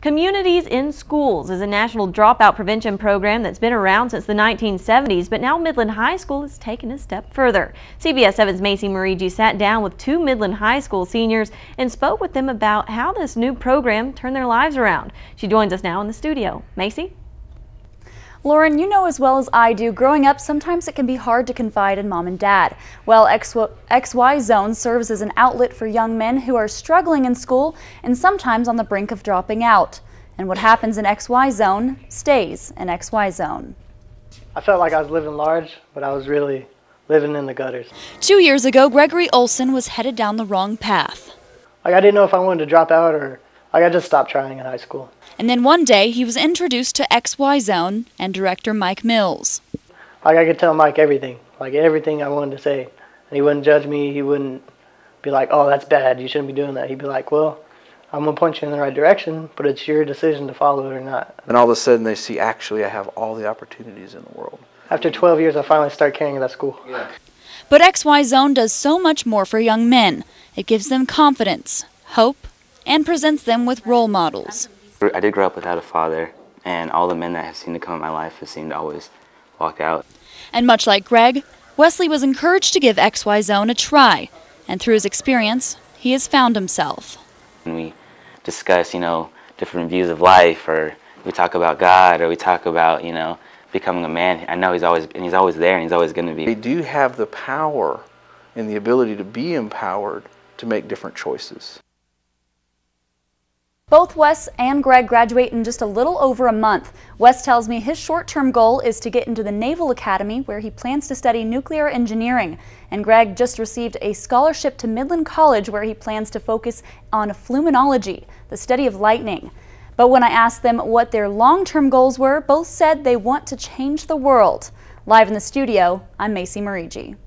Communities in Schools is a national dropout prevention program that's been around since the 1970s, but now Midland High School is taking a step further. CBS 7's Macy Marigi sat down with two Midland High School seniors and spoke with them about how this new program turned their lives around. She joins us now in the studio. Macy? Lauren, you know as well as I do, growing up, sometimes it can be hard to confide in mom and dad. Well, XY Zone serves as an outlet for young men who are struggling in school and sometimes on the brink of dropping out. And what happens in XY Zone stays in XY Zone. I felt like I was living large, but I was really living in the gutters. 2 years ago, Gregory Olson was headed down the wrong path. I didn't know if I wanted to drop out or I just stopped trying in high school. And then one day, he was introduced to XY Zone and director Mike Mills. I could tell Mike everything I wanted to say. And he wouldn't judge me. He wouldn't be like, oh, that's bad, you shouldn't be doing that. He'd be like, well, I'm going to point you in the right direction, but it's your decision to follow it or not. And all of a sudden they see, actually, I have all the opportunities in the world. After 12 years, I finally started caring about school. Yeah. But XY Zone does so much more for young men. It gives them confidence, hope, and presents them with role models. I did grow up without a father, and all the men that have seemed to come in my life have seemed to always walk out. And much like Greg, Wesley was encouraged to give XY Zone a try, and through his experience, he has found himself. When we discuss, different views of life, or we talk about God, or we talk about, becoming a man, I know he's always there, and he's always going to be. They do have the power and the ability to be empowered to make different choices. Both Wes and Greg graduate in just a little over a month. Wes tells me his short-term goal is to get into the Naval Academy, where he plans to study nuclear engineering. And Greg just received a scholarship to Midland College, where he plans to focus on flumenology, the study of lightning. But when I asked them what their long-term goals were, both said they want to change the world. Live in the studio, I'm Macy Marigi.